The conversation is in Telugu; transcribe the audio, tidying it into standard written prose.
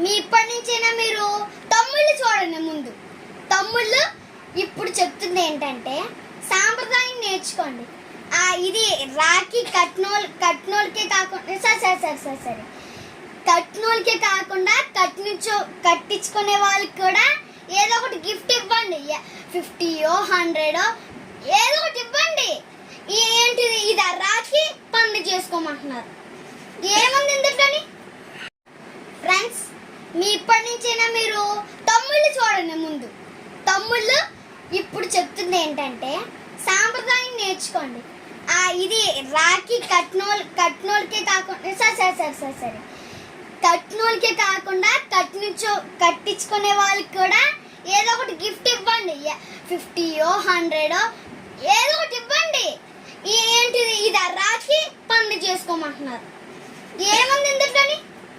మీ ఇప్పటి నుంచైనా మీరు తమ్ముళ్ళు చూడండి. ముందు తమ్ముళ్ళు ఇప్పుడు చెప్తుంది ఏంటంటే సాంప్రదాయం నేర్చుకోండి. ఇది రాఖీ కట్నోళ్ళకే కాకుండా సరే కట్నోళ్ళకే కాకుండా కట్టించుకునే వాళ్ళకి కూడా ఏదో ఒకటి గిఫ్ట్ ఇవ్వండి. 50 100 ఏదో ఒకటి ఇవ్వండి. ఏంటిది ఇది రాఖీ పండుగ చేసుకోమంటున్నారు. ఏముంది ఎందుకని ఫ్రెండ్స్? మీ ఇప్పటి నుంచైనా మీరు తమ్ముళ్ళు చూడండి. ముందు తమ్ముళ్ళు ఇప్పుడు చెప్తుంది ఏంటంటే సాంప్రదాయం నేర్చుకోండి. ఇది రాఖీ కట్నోళ్ళకే కాకుండా సరే కట్నోళ్ళకే కాకుండా కట్టించుకునే వాళ్ళకి కూడా ఏదో ఒకటి గిఫ్ట్ ఇవ్వండి. 50 100 ఏదో ఒకటి ఇవ్వండి. ఏంటిది ఇది రాఖీ పండుగ చేసుకోమంటున్నారు. ఏముంది ఎందుకని?